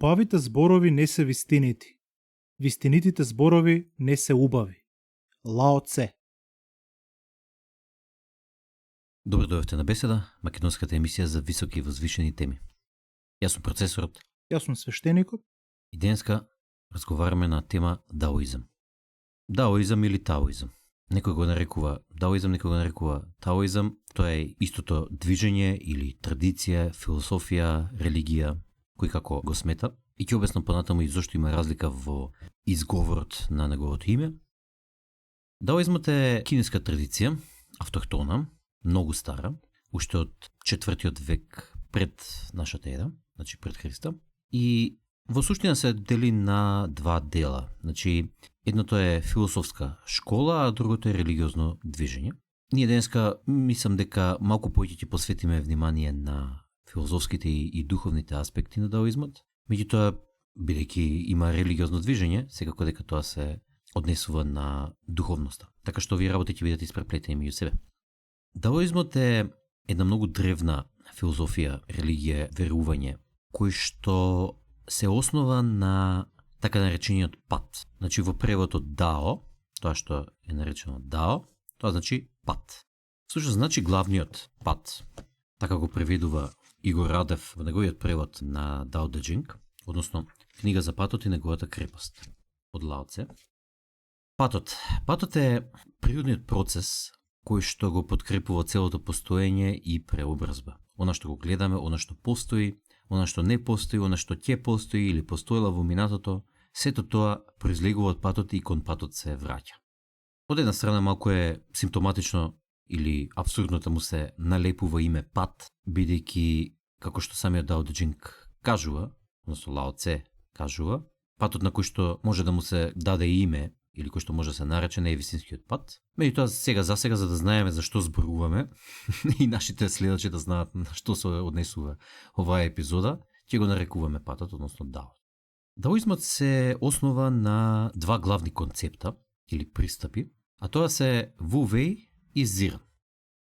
Убавите зборови не се вистинити. Вистинитите зборови не се убави. Лао Це. Добро дојавте на Беседа, македонската емисија за високи и возвишени теми. Јас сум процесорот. Јас сум свештеникот. И денеска разговараме на тема даоизам. Даоизам или таоизам. Некој го нарекува даоизам, некој го нарекува таоизам. Тоа е истото движење или традиција, философија, религија, кој како го смета. И ќе обяснам понатаму и зошто има разлика во изговорот на неговото име. Даоизмот е кинеска традиција, автохтона, многу стара, уште од 4 век пред нашата ера, значи пред Христа. И во суштина се дели на два дела. Значи, едното е философска школа, а другото е религиозно движење. Ние денеска мислам дека малку повеќе ќе посветиме внимание на филозофските и духовните аспекти на даоизмот. Меѓутоа, бидејќи има религиозно движење, секако дека тоа се однесува на духовноста. Така што овие работи ќе бидат испреплетени меѓу себе. Даоизмот е една многу древна филозофија, религија, верување, кој што се основа на така наречениот пат. Значи во превод од дао, тоа што е наречено дао, тоа значи пат. Всушност значи главниот пат. Така го преведува Игор Радев во неговиот превод на Дао Де Джинг, односно книга за патот и неговата крепост од Лао Це. Патот е природниот процес кој што го подкрепува целото постоење и преобразба. Она што го гледаме, она што постои, она што не постои, она што ќе постои или постоела во минатото, сето тоа произлегува од патот и кон патот се враќа. Од една страна малку е симптоматично или апсурдно да му се налепува име пат, бидејќи, како што самиот Дао Де Джинг кажува, односно Лао Це кажува, патот на кој што може да му се даде име или кој што може да се нарече не е вистинскиот пат. Меѓутоа сега за да знаеме зашто зборуваме и нашите следачи да знаат на што се однесува оваа епизода, ќе го нарекуваме патот, односно дао. Даоизмот се основа на два главни концепта или пристапи, а тоа се Ву Веј и Зиран.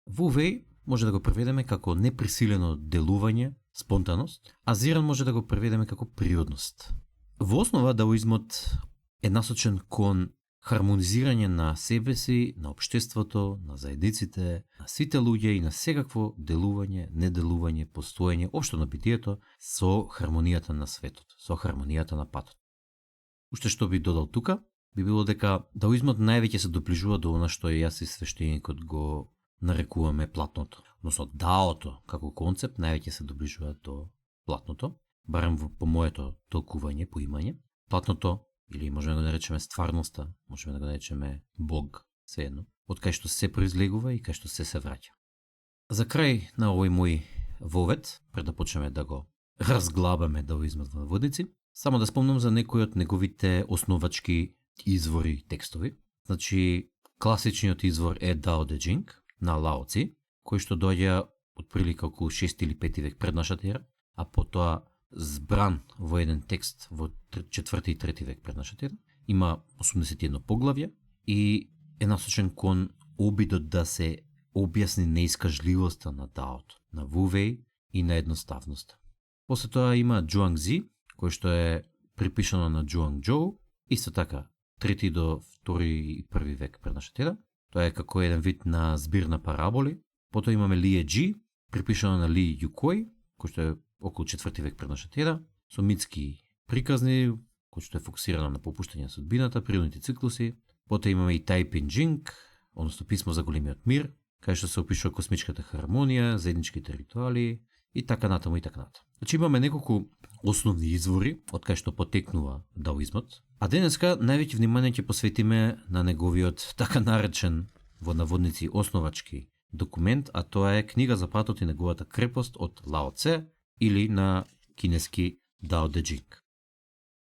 Ву Веј може да го преведеме како неприсилено делување, спонтаност, а Зиран може да го преведеме како природност. Во основа даоизмот е насочен кон хармонизирање на себе си, на општеството, на заедниците, на сите луѓе и на секакво делување, неделување, постоење, општо на битието со хармонијата на светот, со хармонијата на патот. Уште што би додал тука, би било дека даоизмот највеќе се доближува до она што јас и свештеникот го нарекуваме платното. Односно даото како концепт највеќе се доближува до платното, барем по моето толкување, поимање. Платното или можеме да го наречеме стварноста, можеме да го наречеме Бог, сеедно, од кај што се произлегува и кај што се враќа. За крај на овој мој вовед, пред да почнеме да го разглабаме даоизмот во наводници, само да спомнам за некои од неговите основачки извори текстови. Значи, класичниот извор е Дао Де Джинг на Лао Ци, кој што доаѓа од прилика околу 6 или 5 век пред нашата ера, а потоа збран во еден текст во 4 и 3 век пред нашата ера. Има 81 поглавје и е насочен кон обидот да се објасни неискажливоста на даото, на Ву Веј и на едноставноста. После тоа има Џуанг Зи, кој што е припишано на Џуанг Џоу, исто така 3 до 2 и 1 век пред нашата ера. Тоа е како еден вид на збир на параболи. Потоа имаме Лие Џи, припишано на Ли Јукој, кој што е околу 4 век пред нашата ера, со митски приказни, кој што е фокусирано на попуштање на судбината, природните циклуси. Потоа имаме и Тај Пин Џинг, односно писмо за големиот мир, кај што се опишува космичката хармонија, заедничките ритуали и така натаму и така натаму. Значи имаме неколку основни извори од кај што потекнува даоизмот, а денеска највеќе внимание ќе посветиме на неговиот така наречен во наводници основачки документ, а тоа е книга за патот и неговата крепост од Лао Це или на кинески Дао Де Джинг.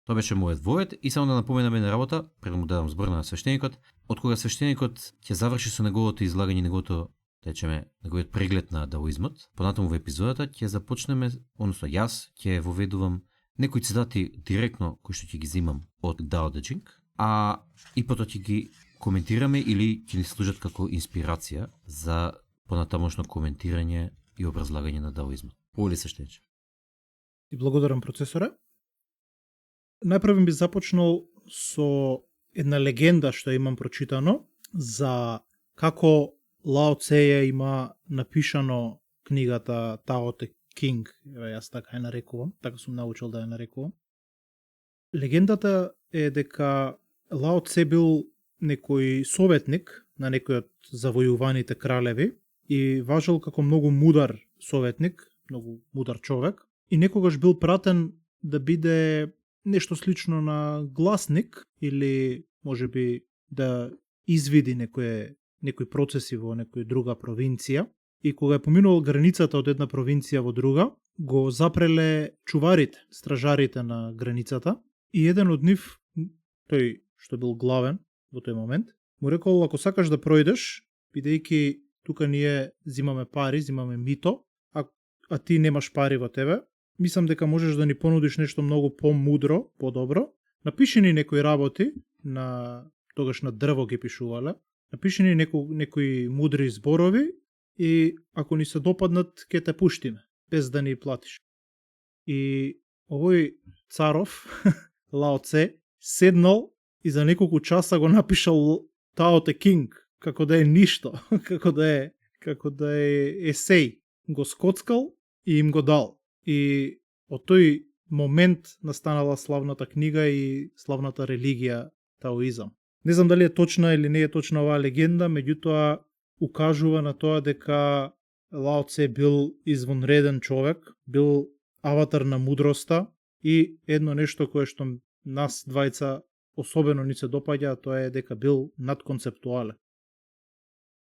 Тоа беше мојот вовед и само да напоменаме на работа, пред да му дадам збор на свештеникот, од кога свештеникот ќе заврши со неговото излагање, неговиот преглед на даоизмот, понатаму во епизодата ќе започнеме, односно јас ќе воведувам некои цитати директно кои што ќе ги земам од Дао Де Джинг, а и потоа ќе ги коментираме или ќе ни служат како инспирација за понатамошно коментирање и образлагање на даоизмот. Оли свештениче. Ти благодарам, процесоре. Најпрв би започнал со една легенда што имам прочитано за како Лао Це ја има напишано книгата Tao Te King, јас така ја нарекувам, така сум научил да ја нарекувам. Легендата е дека Лао Це бил некој советник на некој од завојуваните кралеви и важел како многу мудар советник, многу мудар човек, и некогаш бил пратен да биде нешто слично на гласник или можеби да извиди некои процеси во некоја друга провинција, и кога е поминувал границата од една провинција во друга, го запреле чуварите, стражарите на границата, и еден од нив, тој што бил главен во тој момент, му рекол: ако сакаш да пројдеш, бидејќи тука ние зимаме пари, зимаме мито, а ти немаш пари во тебе, мислам дека можеш да ни понудиш нешто многу по-мудро, по-добро. Напиши ни некои работи, тогаш на дрво ги пишувале, напиши ни некои мудри зборови и ако ни се допаднат, ќе те пуштиме, без да ни платиш. И овој царов, Лао Це, седнал и за неколку часа го напишал Tao Te King, како да е ништо, како да е есеј. Го скоцкал и им го дал. И од тој момент настанала славната книга и славната религија таоизам. Не знам дали е точна или не е точна оваа легенда, меѓутоа укажува на тоа дека Лао Це бил извонреден човек, бил аватар на мудроста и едно нешто кое што нас двајца особено ни се допаѓа, тоа е дека бил надконцептуален.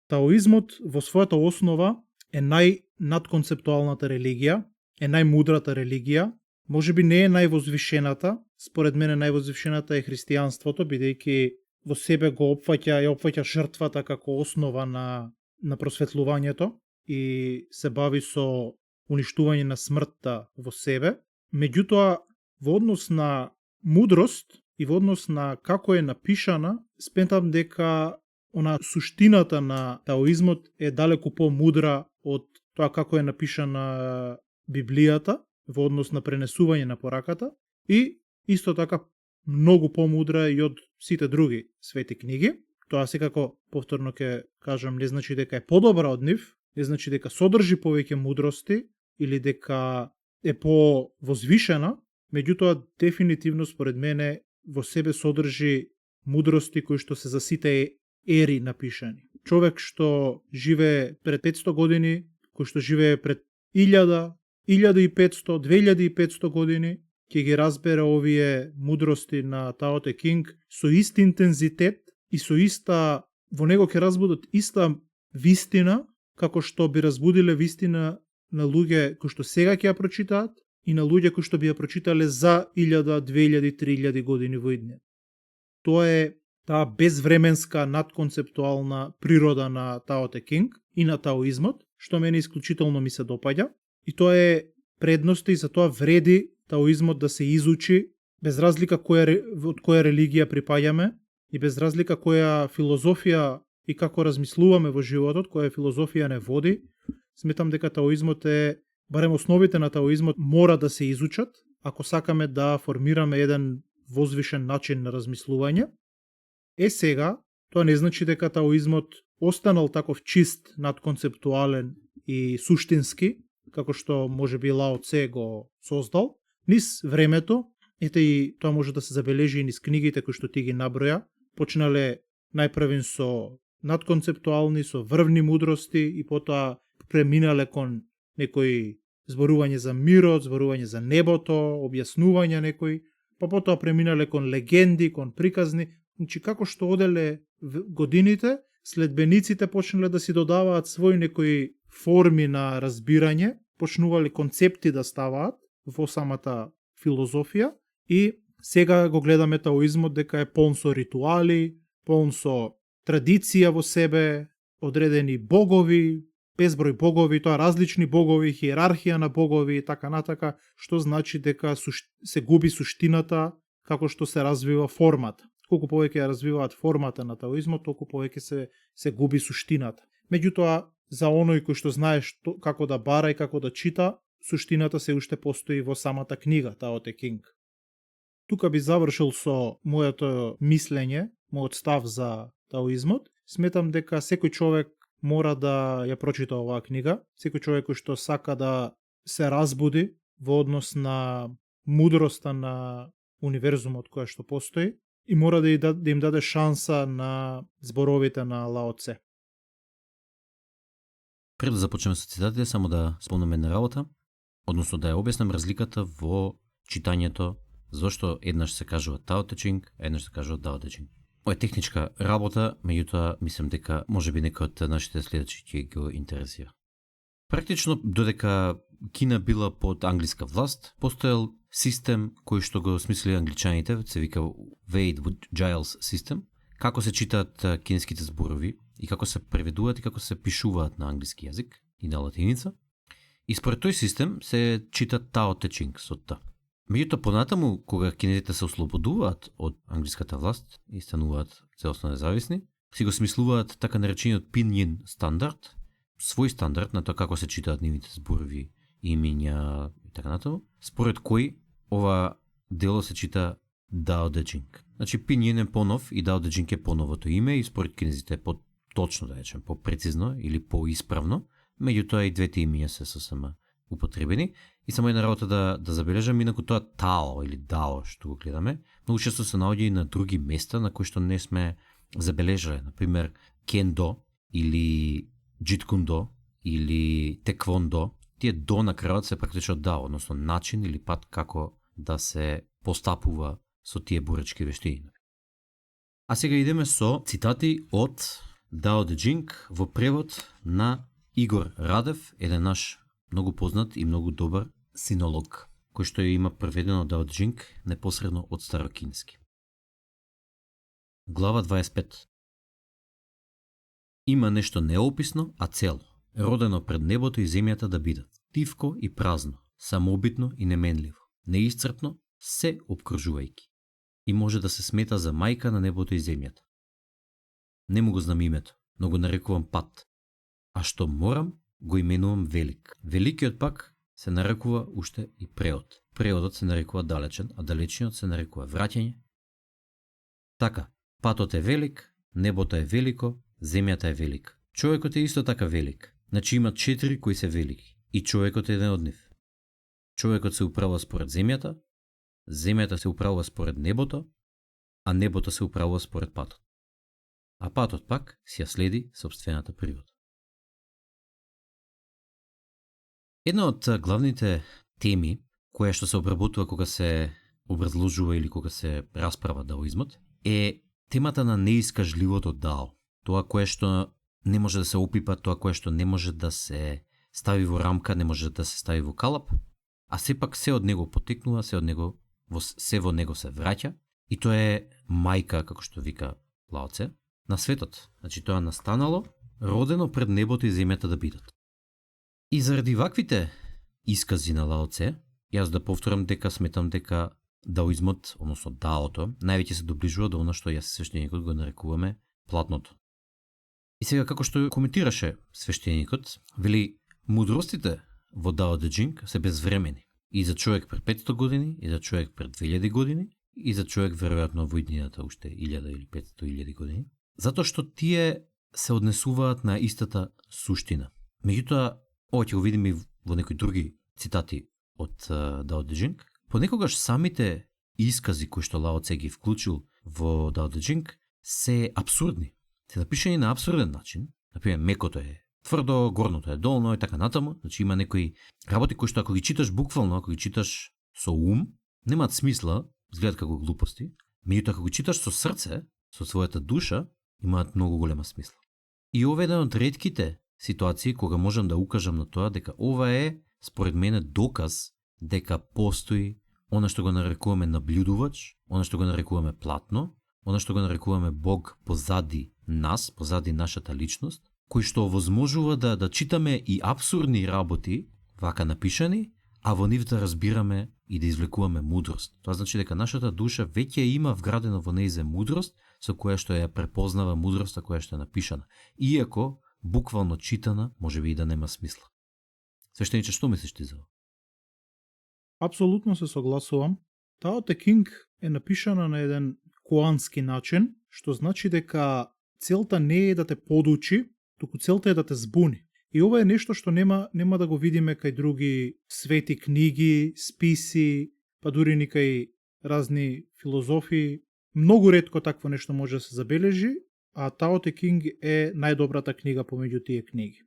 Таоизмот во својата основа е најнадконцептуалната религија, е најмудрата религија, можеби не е највозвишената, според мене највозвишената е христијанството, бидејќи во себе го опфаќа жртвата како основа на просветлувањето и се бави со уништување на смртта во себе. Меѓутоа, во однос на мудрост и во однос на како е напишана, сметам дека суштината на таоизмот е далеку по-мудра од тоа како е напишана Библијата во однос на пренесување на пораката, и исто така многу помудра и од сите други свети книги. Тоа секако, повторно ќе кажам, не значи дека е подобра од нив, не значи дека содржи повеќе мудрости или дека е по-возвишена, меѓутоа дефинитивно според мене во себе содржи мудрости кои што се за сите ери напишани. Човек што живее пред 500 години, кој што живее пред 1000, 1500, 2500 години, ќе ги разбере овие мудрости на Tao Te King со ист интензитет и со иста, во него ќе разбудат иста вистина, како што би разбудиле вистина на луѓе кои што сега ќе ја прочитаат и на луѓе кои што би ја прочитале за 1000, 2000, 3000 години во иднина. Тоа е таа безвременска надконцептуална природа на Tao Te King и на таоизмот, што мене исклучително ми се допаѓа. И тоа е предност и за тоа вреди таоизмот да се изучи, без разлика од која религија припаѓаме и без разлика која филозофија и како размислуваме во животот, која филозофија не води. Сметам дека таоизмот барем основите на таоизмот мора да се изучат, ако сакаме да формираме еден возвишен начин на размислување. Сега, тоа не значи дека таоизмот останал таков чист, надконцептуален и суштински, како што можеби Лао Це го создал. Низ времето, и тоа може да се забележи и низ книгите кои што ти ги наброја, почнале најпрвен со надконцептуални, со врвни мудрости и потоа преминале кон некои зборување за мирот, зборување за небото, објаснување некои, па потоа преминале кон легенди, кон приказни. Значи, како што оделе годините, следбениците почнале да си додаваат своји некои форми на разбирање, почнувале концепти да ставаат во самата филозофија и сега го гледаме таоизмот дека е полн со ритуали, полн со традиција во себе, одредени богови, безброј богови, тоа различни богови, хиерархија на богови и така натака, што значи дека се губи суштината како што се развива формата. Колку повеќе ја развиваат формата на таоизмот, толку повеќе се губи суштината. Меѓутоа, за оној кој што знае како да бара и како да чита, суштината се уште постои во самата книга Tao Te King. тука би завршил со моето мислење, мојот став за таоизмот. Сметам дека секој човек мора да ја прочита оваа книга. Секој човек кој што сака да се разбуди во однос на мудроста на универзумот која што постои и мора да им даде шанса на зборовите на Лао Це. Пред да започнеме со цитатите, само да спомнеме една работа, односно да ја објаснам разликата во читањето, зашто еднаш се кажува Тао Те Чинг, а еднаш се кажува Дао Те Чинг. Ова е техничка работа, меѓутоа мислам дека можеби некој од нашите следачи ќе го интересира. Практично, додека Кина била под англиска власт, постоел систем кој што го смислили англичаните, се вика Wade-Giles систем, како се читаат кинеските зборови и како се преведуваат и како се пишуваат на англиски јазик и на латиница. И според тој систем се чита Тао Те Чинг со Т. Меѓутоа понатаму, кога кинезите се ослободуваат од англиската власт и стануваат целосно независни, си го смислуваат така наречениот Пинјин стандард, свој стандард на тоа како се читаат нивните зборови, имиња и така натаму, според кој ова дело се чита Дао Де Чинг. Значи Пинјин е понов и Дао Де Чинг е поновото име и според кинезите е по-точно, да речем, по-прецизно или по-исправно, меѓутоа и двете имиња се сосема употребени. И само една работа да забележам, инаку тоа Тао или Дао што го гледаме, многу често се наоѓа и на други места на кои што не сме забележале, например Кендо или Джиткундо или Теквондо. Тие до на крајот се практично Дао, односно начин или пат како да се постапува со тие боречки вештини. А сега идеме со цитати од Дао Де Чинг во превод на Игор Радев, еден наш многу познат и многу добар синолог, кој што ја има преведено Дао Де Чинг непосредно од старокинески. Глава 25. Има нешто неописно, а цело, родено пред небото и земјата да бидат, тивко и празно, самобитно и неменливо, неисцрпно, се обкружувајќи. И може да се смета за мајка на небото и земјата. Не му го знам името, но го нарекувам пат. А што морам, го именувам велик. Великиот пак се нарекува уште и преод. Преодот се нарекува далечен, а далечниот се нарекува враќање. Така, патот е велик, небото е велико, земјата е велика. Човекот е исто така велик. Значи има 4 кои се велики. И човекот е еден од нив. Човекот се управува според земјата, земјата се управува според небото, а небото се управува според патот. А патот пак си ја следи собствената природа. Една од главните теми која што се обработува кога се образложува или кога се расправа даоизмот е темата на неискажливото дао. Тоа кое што не може да се опипа, тоа кое што не може да се стави во рамка, не може да се стави во калап, а сепак се од него потекнува, се во него се враќа и тоа е мајка, како што вика Лао Це, на светот. Значи тоа настанало, родено пред небото и земјата да бидат. И заради ваквите искази на Лао Це, јас да повторам дека сметам дека даоизмот, односно даото, највеќе се доближува до она што јас свештеникот го нарекуваме платното. И сега како што коментираше свештеникот, вели мудростите во Дао Де Чинг се безвремени. И за човек пред 500 години, и за човек пред 2000 години, и за човек веројатно во иднината уште 1000 или 500.000 години, затоа што тие се однесуваат на истата суштина. Меѓутоа, ова ќе го видиме и во некои други цитати од Дао Де Чинг, понекогаш самите искази кои што Лао Це ги вклучил во Дао Де Чинг се апсурдни. Се напишани на апсурден начин. Например, мекото е тврдо, горното е долно и така натаму. Значи има некои работи кои што ако ги читаш буквално, ако ги читаш со ум, немаат смисла, изгледат како глупости, меѓутоа ако ги читаш со срце, со својата душа, имаат многу голема смисла. И ова е една од ретките ситуации кога можам да укажам на тоа дека ова е, според мене, доказ дека постои она што го нарекуваме наблюдувач, она што го нарекуваме платно, она што го нарекуваме Бог позади нас, позади нашата личност, кој што овозможува да читаме и апсурдни работи, вака напишани, а во нив да разбираме и да извлекуваме мудрост. Тоа значи дека нашата душа веќе има вградено во нејзе мудрост, со која што ја препознава мудроста која што е напишана. Иако, буквално читана, можеби и да нема смисла. Свештениче, што мислиш ти за ова? Апсолутно се согласувам. Тао Те Чинг е напишана на еден коански начин, што значи дека целта не е да те подучи, туку целта е да те збуни. И ова е нешто што нема да го видиме кај други свети книги, списи, па дури ни кај разни филозофии. Многу ретко такво нешто може да се забележи, а Тао Те Кинг е најдобрата книга помеѓу тие книги.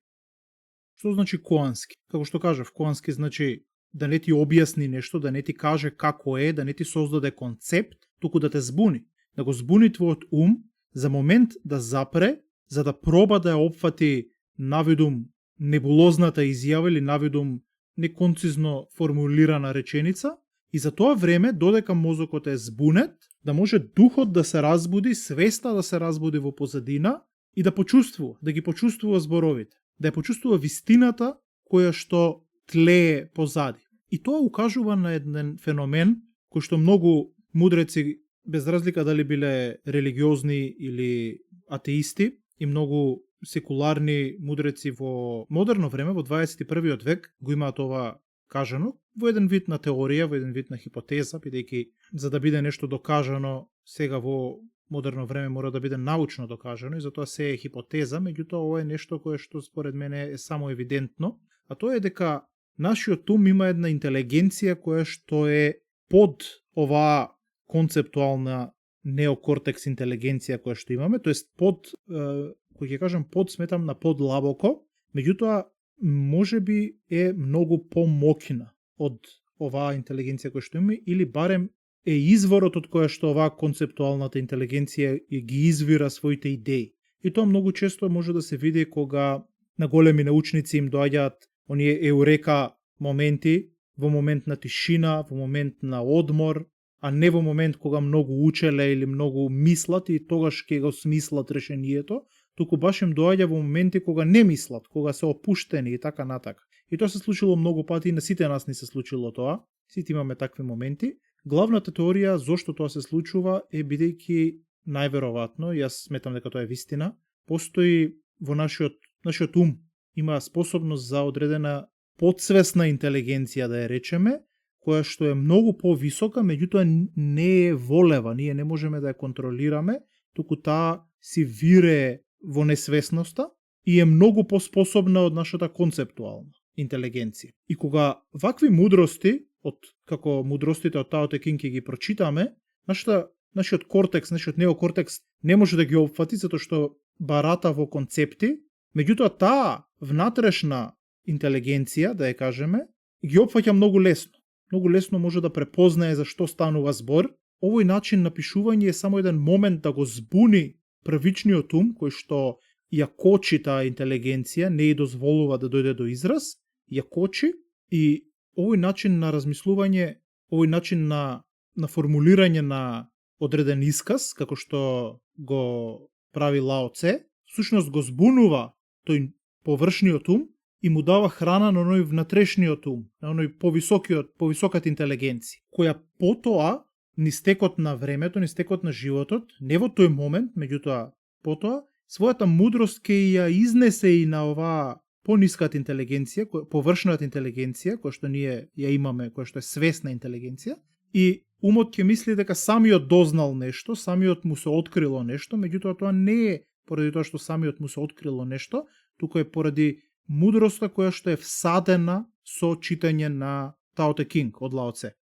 Што значи коански? Како што кажав, коански значи да не ти објасни нешто, да не ти каже како е, да не ти создаде концепт, туку да те збуни. Да го збуни твојот ум за момент да запре, за да проба да ја опфати навидум небулозната изјава или навидум неконцизно формулирана реченица, и за тоа време, додека мозокот е збунет, да може духот да се разбуди, свеста да се разбуди во позадина и да почувствува, да ги почувствува зборовите, да ја почувствува вистината која што тлее позади. И тоа укажува на еден феномен кој што многу мудреци, без разлика дали биле религиозни или атеисти, и многу секуларни мудреци во модерно време, во 21. век, го имаат ова кажано, во еден вид на теорија, во еден вид на хипотеза, бидејќи за да биде нешто докажано сега во модерно време мора да биде научно докажано и затоа се е хипотеза, меѓутоа ова е нешто кое што според мене е само евидентно, а тоа е дека нашиот ум има една интелигенција која што е под оваа концептуална неокортекс интелигенција која што имаме, тоест под, кој ќе кажам под, сметам на подлабоко, меѓутоа можеби е многу помоќна од оваа интелигенција која што имаме, или барем е изворот од која што оваа концептуалната интелигенција ги извира своите идеи. И тоа многу често може да се види кога на големи научници им доаѓаат оние еурека моменти, во момент на тишина, во момент на одмор, а не во момент кога многу учеле или многу мислат и тогаш ќе го смислат решението, туку баш им доаѓа во моменти кога не мислат, кога се опуштени и така натака. И тоа се случило многу пати и на сите нас не се случило тоа. Сите имаме такви моменти. Главната теорија зошто тоа се случува е бидејќи најверојатно, јас сметам дека тоа е вистина, постои во нашиот ум има способност за одредена подсвесна интелигенција, да ја речеме, која што е многу повисока, меѓутоа не е волева, ние не можеме да ја контролираме, туку таа си вирее во несвесноста и е многу поспособна од нашата концептуална интелигенција. И кога вакви мудрости, како мудростите од Тао Те Кинг ги прочитаме, нашиот кортекс, нашиот неокортекс не може да ги опфати, затоа што барата во концепти, меѓутоа таа внатрешна интелигенција, да ја кажеме, ги опфаќа многу лесно. Многу лесно може да препознае за што станува збор. Овој начин на пишување е само еден момент да го збуни првичниот ум, кој што ја кочи таа интелигенција, не ја дозволува да дојде до израз, ја кочи, и овој начин на размислување, овој начин на формулирање на одреден исказ, како што го прави Лао Це, всушност го збунува тој површниот ум и му дава храна на оној внатрешниот ум, на оној повисоката интелигенција, која потоа, нистекот на времето, нистекот на животот, не во тој момент, меѓутоа потоа, својата мудрост ќе ја изнесе и на оваа пониската интелигенција, површната интелигенција, која што ние ја имаме, која што е свесна интелигенција, и умот ќе мисли дека самиот дознал нешто, самиот му се открило нешто, меѓутоа тоа не е поради тоа што самиот му се открило нешто, туку е поради мудроста која што е всадена со читање на Тао Те Кинг од Лао Це.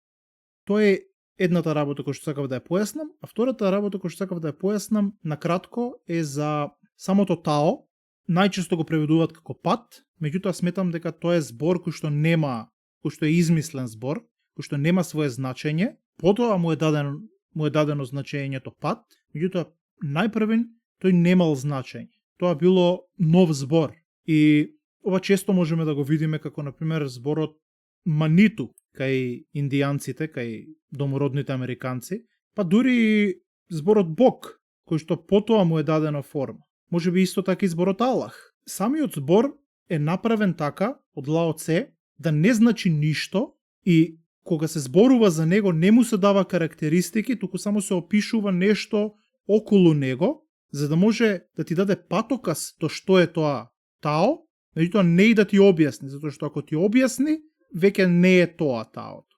Тоа е едната работа која што сакав да ја појаснам, а втората работа која што сакав да ја појаснам накратко е за самото Тао. Најчесто го преведуваат како пат, меѓутоа сметам дека тоа е збор кој што е измислен збор, кој што нема свое значење. Потоа му е дадено значењето пат, меѓутоа најпрвен тој немал значење. Тоа било нов збор. И ова често можеме да го видиме како, например, зборот маниту кај индијанците, кај домородните американци, па дури и зборот Бог, кој што потоа му е дадена форма. Може би исто така и зборот Аллах. Самиот збор е направен така од Лао Це да не значи ништо и кога се зборува за него не му се дава карактеристики, туку само се опишува нешто околу него, за да може да ти даде патоказ то што е тоа Тао, меѓутоа не и да ти објасни, затоа што ако ти објасни, веќе не е тоа Таото.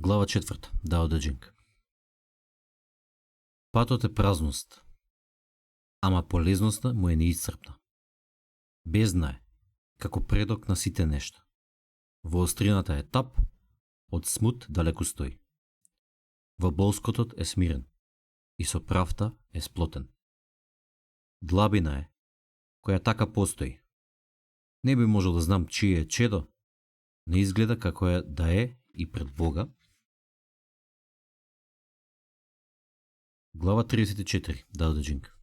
Глава 4. Дао Де Джинг. Патот е празност, ама полезноста му е неисцрпна. Бездна е, како предок на сите нешта. Во острината е тап, од смут далеку стои. Во болскотот е смирен и со правта е сплотен. Длабина е, која така постои. Не би можел да знам чие е чедо, не изгледа како е да е и пред Бога. Глава 34. Дао Де Джинг.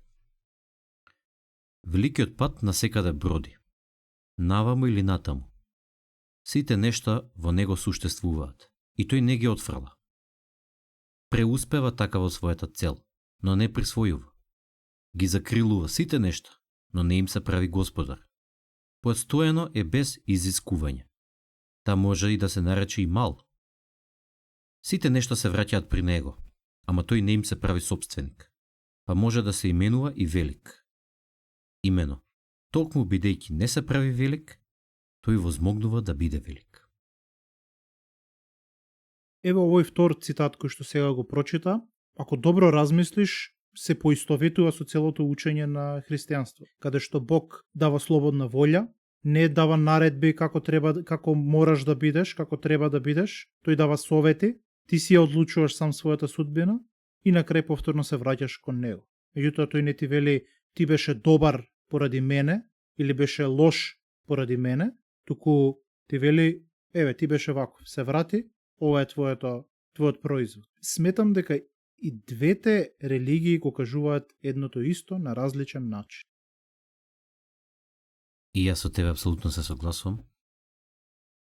Великиот пат насекаде броди, наваму или натаму. Сите нешта во него суштествуваат, и тој не ги отфрла. Преуспева така во својата цел, но не присвојува. Ги закрилува сите нешта, но не им се прави господар. Постојано е без изискување. Та може и да се нарече и мал. Сите нешта се враќаат при него, ама тој не им се прави собственик, па може да се именува и велик. Имено, токму бидејќи не се прави велик, тој возмогнува да биде велик. Ево овој втор цитат кој што сега го прочита, ако добро размислиш, се поистоветува со целото учење на христијанство, каде што Бог дава слободна волја, не дава наредби како мораш да бидеш, како треба да бидеш, тој дава совети, ти си ја одлучуваш сам својата судбина и на крај повторно се враќаш кон него. Меѓутоа тој не ти вели ти беше добар поради мене или беше лош поради мене, туку ти вели еве ти беше ваков, се врати, ова е твојот производ. Сметам дека и двете религии го кажуваат едното исто на различен начин. И јас со тебе апсолутно се согласувам.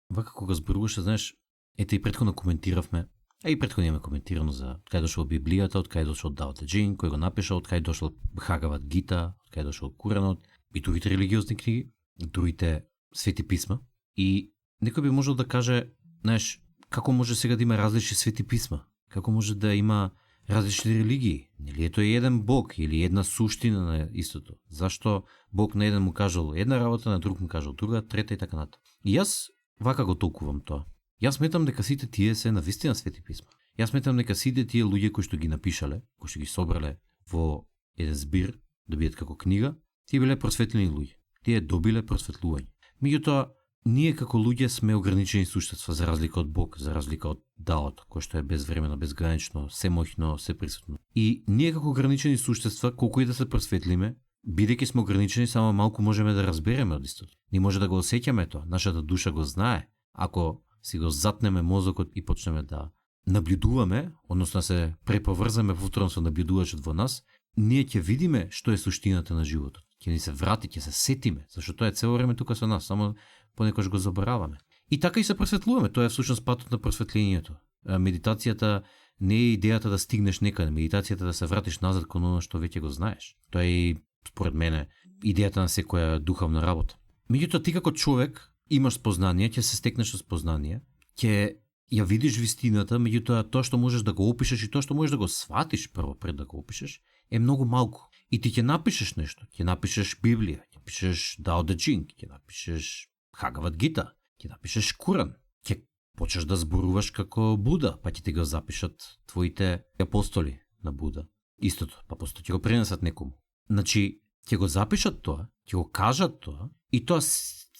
Вака кога зборуваше, знаеш, ете и претходно коментиравме, а и претходно имаме коментирано за кај дошол Библијата, од кај дошол Дао Де Джинг, кој го напишал, од кај дошол Бхагават Гита, од кај дошол Куранот, и другите религиозни книги, другите свети писма. И некој би можел да каже, знаеш, како може сега да има различни свети писма? Како може да има различни религии? Нели ето е еден Бог или една суштина на истото? Зашто Бог на еден му кажал една работа, на друг му кажал друга, трета и така натаму? И јас вака го толкувам тоа. Јас сметам дека сите тие се навистина свети писма. Јас сметам дека сите тие луѓе кои што ги напишале, кои што ги собрале во еден збир, да бидат како книга, тие биле просветлени луѓе. Тие добиле просветлување. Меѓутоа, ние како луѓе сме ограничени суштества за разлика од Бог, за разлика од Даото, кој што е безвремено, безгранично, семоќно, сеприсутно. И ние како ограничени суштества, колку и да се просветлиме, бидејќи сме ограничени, само малку можеме да разбереме од истото. Ние може да го осеќаме тоа, нашата душа го знае. Ако си го затнеме мозокот и почнеме да наблюдуваме, односно се преповрзаме повторно со наблюдувачот во нас, ние ќе видиме што е суштината на животот. Ќе ни се врати, ќе се сетиме, зашто тоа е цело време тука со нас, само понекогаш го забораваме. И така и се просветлуваме, тоа е всушност патот на просветлението. Медитацијата не е идејата да стигнеш некаде, медитацијата да се вратиш назад кон оно што веќе го знаеш. Тоа е, според мене, идејата на секоја духовна работа. Меѓутоа, ти како човек имаш спознание, ќе се стекнеш со спознание, ќе ја видиш вистината, меѓутоа тоа што можеш да го опишеш и тоа што можеш да го сватиш прво пред да го опишеш, е многу малку. И ти ќе напишеш нешто, ќе напишеш Библија, ќе напишеш Дао Де Джинг, ќе напишеш Бхагават Гита, ќе напишеш Куран, ќе почнеш да зборуваш како Буда, па ќе ти го запишат твоите апостоли на Буда. Истото, па после ќе го пренесат некому. Значи, ќе го запишат тоа, ќе го кажат тоа, и тоа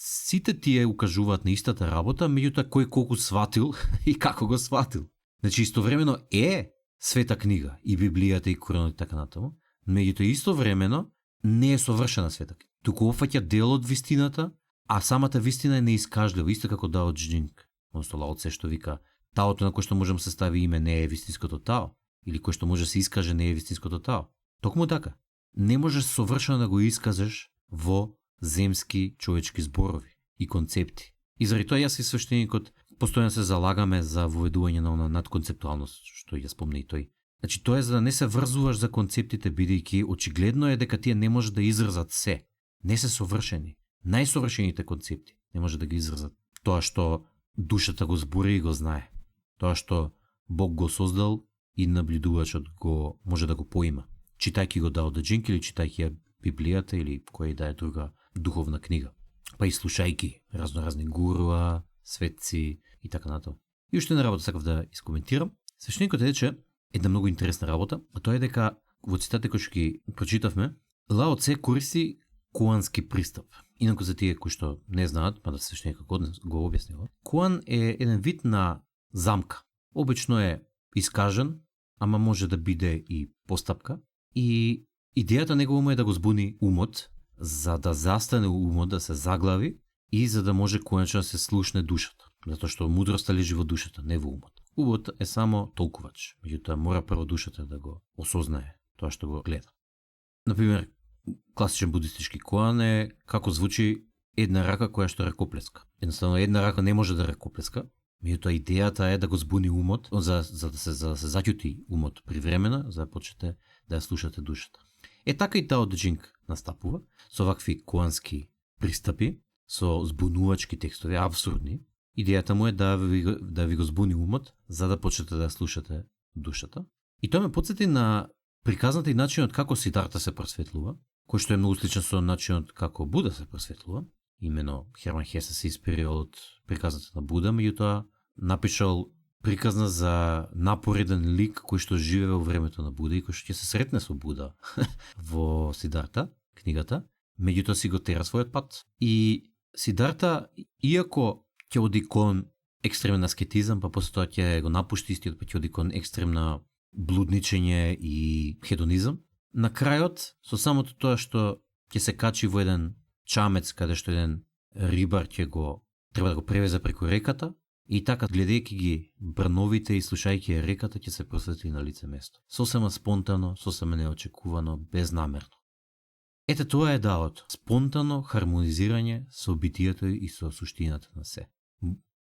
сите тие укажуваат на истата работа, меѓутоа кој колку сватил и како го сватил. Значи, истовремено е света книга, и Библијата, и Куранот и така натаму, меѓутоа истовремено не е совршена света книга. Туку опфаќа дел од вистината, а самата вистина е неискажлива, исто како Дао Де Джинг. Односно Лао Цзе што вика, таото на кој што можем се стави име не е вистинското тао, или кој што може се искаже не е вистинското тао. Токму така, не можеш совршено да го искажеш во земски човечки зборови и концепти. И заради тоа јас и свештеникот постојано се залагаме за воведување на она надконцептуалност, што ја спомна и тој. Значи тоа е за да не се врзуваш за концептите, бидејќи очигледно е дека тие не може да изразат се. Не се совршени. Најсовршените концепти не може да ги изразат тоа што душата го збори и го знае. Тоа што Бог го создал и наблюдувачот го може да го поима. Читајќи го Дао Де Джинг или читајќи ја Библијата или која да е друга духовна книга. Па и слушајќи разноразни гуруа, светци и така натаму. И уште една работа сакав да искоментирам. Свештеникот рече една многу интересна работа, а тоа е дека во цитатите кои што ги прочитавме, Лао Це користи куански пристап. Инаку за тие кои што не знаат, па да свештеникот го објаснува. Куан е еден вид на замка. Обично е искажен, ама може да биде и постапка. И идејата негова му е да го збуни умот, за да застане умот, да се заглави и за да може конечно да се слушне душата. Затоа што мудроста лежи во душата, не во умот. Умот е само толкувач, меѓутоа мора прво душата да го осознае тоа што го гледа. Например, класичен будистички коан е како звучи една рака која што ракоплеска. Едноставно една рака не може да ракоплеска, меѓутоа идејата е да го збуни умот, за да се заќути умот привремено, за да почнете да ја слушате душата. Така и Тао Де Чинг настапува со вакви коански пристапи, со збунувачки текстови, абсурдни. Идејата му е да ви го збуни умот, за да почнете да ја слушате душата. И тоа ме потсети на приказната и начинот како Сидарта се просветлува, кој што е многу сличен со начинот како Буда се просветлува. Имено Херман Хесе се инспирирал од приказната на Буда, меѓутоа напишал приказна за напореден лик кој што живее во времето на Буда и кој што ќе се сретне со Буда во Сидарта, книгата, меѓутоа си го тера својот пат. И Сидарта, иако ќе оди кон екстремен аскетизам, па после тоа ќе го напушти истиот, па ќе оди кон екстремна блудничење и хедонизам, на крајот, со самото тоа што ќе се качи во еден чамец, каде што еден рибар ќе го треба да го превезе преку реката, и така, гледајќи ги брновите и слушајќи ја реката, ќе се просветли на лице место. Сосема спонтано, сосема неочекувано, безнамерно. Ете тоа е даото. Спонтано хармонизирање со битието и со суштината на се.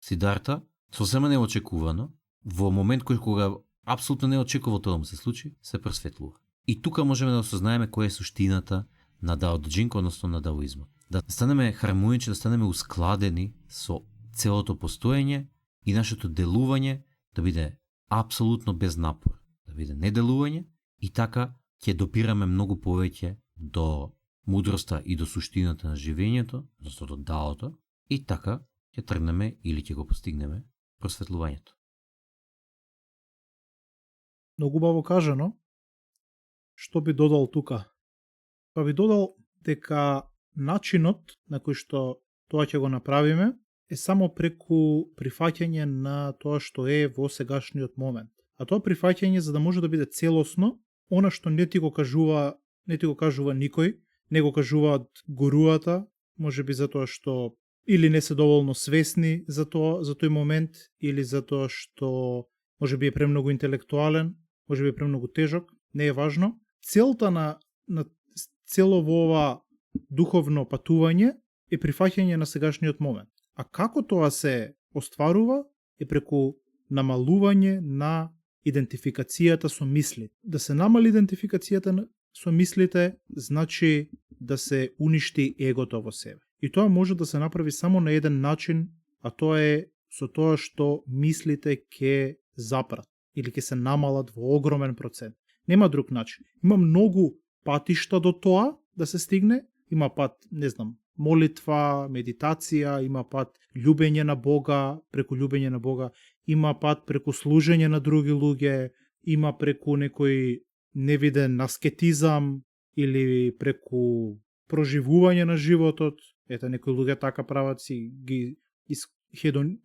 Сидарта, сосема неочекувано, во момент кој кога апсолутно не очекувал тоа да му се случи, се просветлува. И тука можеме да осознаеме која е суштината на Дао Де Чинг, односно на даоизмот. Да станеме хармонични, да станеме ускладени со целото постоење и нашето делување да биде апсолутно без напор, да биде неделување и така ќе допираме многу повеќе до мудроста и до суштината на живењето, односно до даото, и така ќе тргнеме или ќе го постигнеме просветлувањето. Многу убаво кажано. Што би додал тука? Па би додал дека начинот на кој што тоа ќе го направиме е само преку прифаќање на тоа што е во сегашниот момент. А тоа прифаќање за да може да биде целосно, она што не ти го кажува никој, не го кажуваат гуруата, можеби затоа што или не се доволно свесни за тој момент, или затоа што можеби е премногу интелектуален, можеби е премногу тежок, не е важно. Целта на цело во ова духовно патување е прифаќање на сегашниот момент. А како тоа се остварува е преку намалување на идентификацијата со мисли. Да се намали идентификацијата со мислите, значи да се уништи егото во себе. И тоа може да се направи само на еден начин, а тоа е со тоа што мислите ќе запрат или ќе се намалат во огромен процент. Нема друг начин. Има многу патишта до тоа да се стигне. Има пат, не знам, молитва, медитација, има пат љубење на Бога, преку љубење на Бога, има пат преку служење на други луѓе, има преку некој невиден аскетизам или преку проживување на животот. Ете, некои луѓе така прават, си ги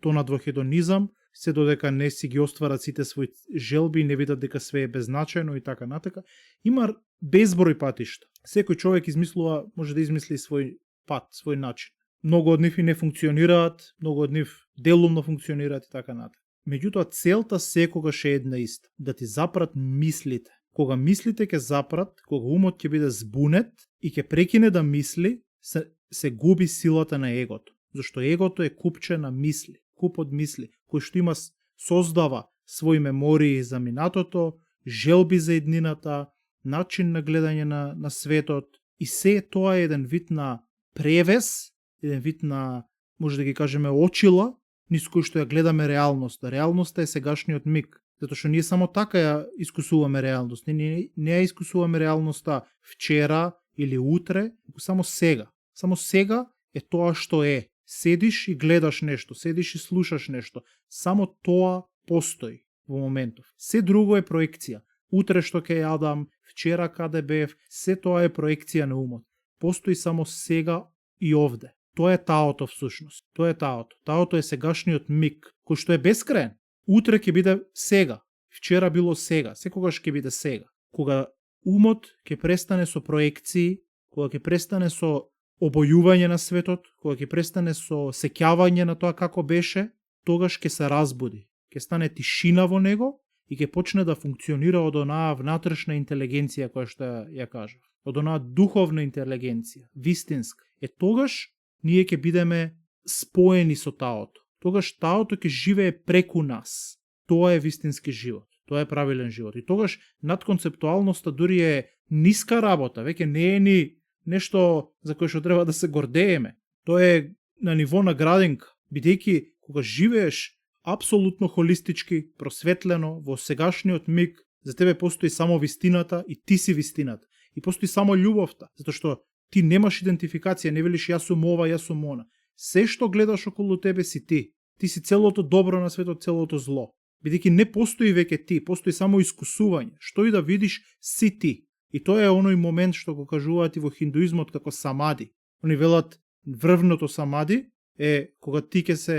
тонат во хедонизам, се додека не си ги остварат сите своји желби, не видат дека све е беззначајно и така натака. Има безброј патишта. Секој човек измислува, може да измисли свој пат, свој начин. Многу од нив и не функционираат, многу од нив делумно функционираат и така натака. Меѓутоа, целта секогаш е една иста, да ти запрат мислите. Кога мислите ќе запрат, кога умот ќе биде збунет и ќе прекине да мисли, се губи силата на егото. Зашто егото е купче на мисли, куп од мисли, кој што има создава своји мемории за минатото, желби за еднината, начин на гледање на светот, и се тоа е еден вид на превес, еден вид на, може да ги кажеме, очила, низ кој што ја гледаме реалноста. Реалноста е сегашниот миг, затоа што ние само така ја искусуваме реалност. Ние не ја искусуваме реалноста вчера или утре, само сега. Само сега е тоа што е. седиш и гледаш нешто, седиш и слушаш нешто. Само тоа постои во моментов. Се друго е проекција. Утре што ќе јадам, вчера каде бев, се тоа е проекција на умот. Постои само сега и овде. Тоа е таото всушност. Тоа е таото. Таото е сегашниот миг, кој што е бескраен. Утре ќе биде сега. Вчера било сега. Секогаш ќе биде сега. Кога умот ќе престане со проекции, кога ќе престане со обојување на светот, кога ќе престане со сеќавање на тоа како беше, тогаш ќе се разбуди. Ќе стане тишина во него и ќе почне да функционира од онаа внатрешна интелигенција која што ја кажав. Од онаа духовна интелигенција, вистинска. Тогаш ние ќе бидеме споени со таото. Тогаш таото ќе живее преку нас. Тоа е вистински живот. Тоа е правилен живот. И тогаш надконцептуалноста дури е ниска работа, веќе не е ни нешто за кое што треба да се гордееме. Тоа е на ниво на градинка, бидејќи кога живееш апсолутно холистички, просветлено, во сегашниот миг, за тебе постои само вистината и ти си вистината. И постои само љубовта, затоа што ти немаш идентификација, не велиш јас сум ова, јас сум она. Се што гледаш околу тебе си ти. Ти си целото добро на светот, целото зло. Бидејќи не постои веќе ти, постои само искусување. Што и да видиш, си ти. И тоа е оној момент што го кажуваат и во хиндуизмот како самади. Они велат врвното самади е кога ти ќе се